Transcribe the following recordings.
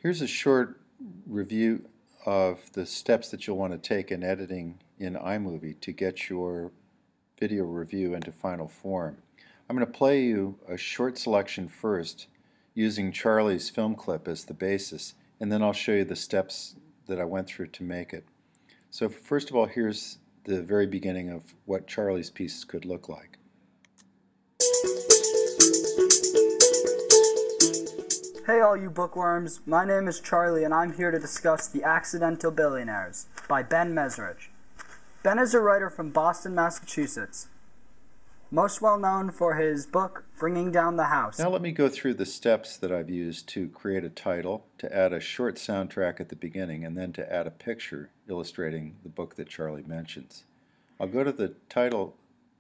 Here's a short review of the steps that you'll want to take in editing in iMovie to get your video review into final form. I'm going to play you a short selection first using Charlie's film clip as the basis, and then I'll show you the steps that I went through to make it. So first of all, here's the very beginning of what Charlie's piece could look like. Hey all you bookworms, my name is Charlie and I'm here to discuss The Accidental Billionaires by Ben Mesrich. Ben is a writer from Boston, Massachusetts, most well known for his book Bringing Down the House. Now let me go through the steps that I've used to create a title, to add a short soundtrack at the beginning, and then to add a picture illustrating the book that Charlie mentions. I'll go to the title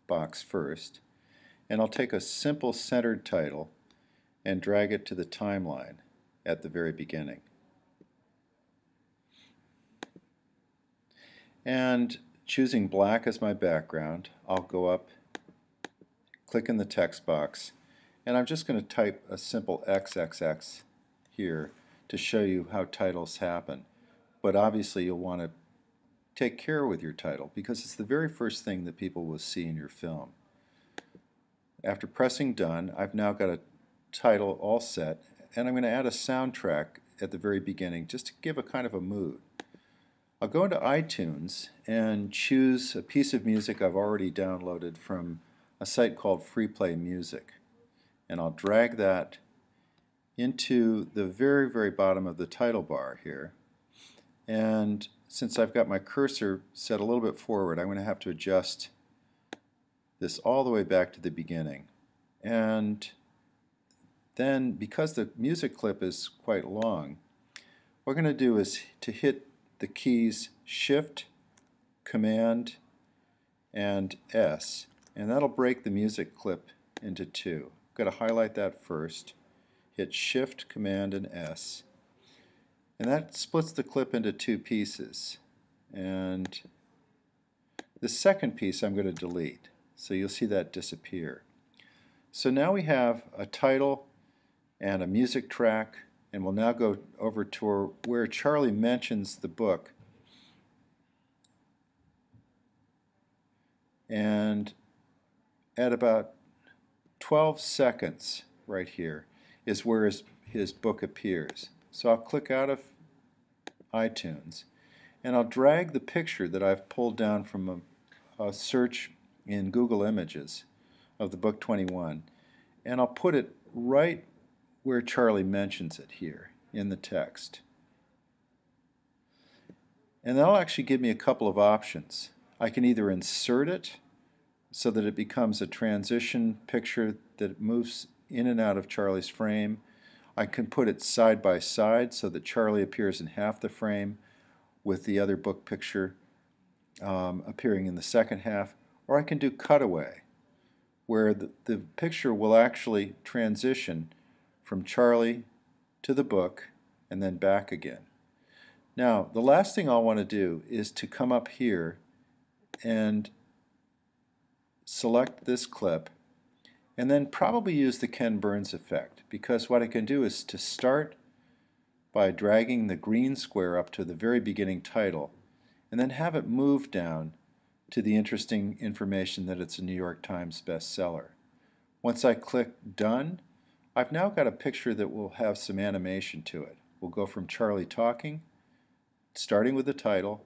box first, and I'll take a simple centered title and drag it to the timeline at the very beginning. And choosing black as my background, I'll go up, click in the text box, and I'm just going to type a simple XXX here to show you how titles happen. But obviously you'll want to take care with your title because it's the very first thing that people will see in your film. After pressing done, I've now got a title all set, and I'm going to add a soundtrack at the very beginning just to give a kind of a mood. I'll go into iTunes and choose a piece of music I've already downloaded from a site called Free Play Music, and I'll drag that into the very bottom of the title bar here. And since I've got my cursor set a little bit forward, I'm going to have to adjust this all the way back to the beginning. And then, because the music clip is quite long, what we're going to do is to hit the keys Shift, Command, and S, and that'll break the music clip into two. I've got to highlight that first, hit Shift, Command, and S, and that splits the clip into two pieces. And the second piece I'm going to delete, so you'll see that disappear. So now we have a title and a music track, and we'll now go over to where Charlie mentions the book. And at about 12 seconds right here is where his book appears. So I'll click out of iTunes, and I'll drag the picture that I've pulled down from a search in Google Images of the book 21, and I'll put it right where Charlie mentions it here in the text. And that'll actually give me a couple of options. I can either insert it so that it becomes a transition picture that moves in and out of Charlie's frame. I can put it side by side so that Charlie appears in half the frame with the other book picture appearing in the second half. Or I can do cutaway, where the picture will actually transition from Charlie to the book and then back again. Now, the last thing I'll want to do is to come up here and select this clip and then probably use the Ken Burns effect, because what I can do is to start by dragging the green square up to the very beginning title and then have it move down to the interesting information that it's a New York Times bestseller. Once I click Done, I've now got a picture that will have some animation to it. We'll go from Charlie talking, starting with the title,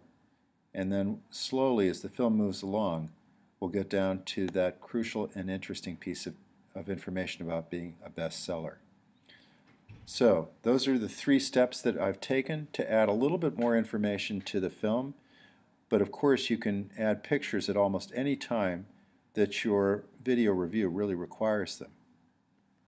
and then slowly as the film moves along, we'll get down to that crucial and interesting piece of information about being a bestseller. So those are the three steps that I've taken to add a little bit more information to the film, but of course you can add pictures at almost any time that your video review really requires them.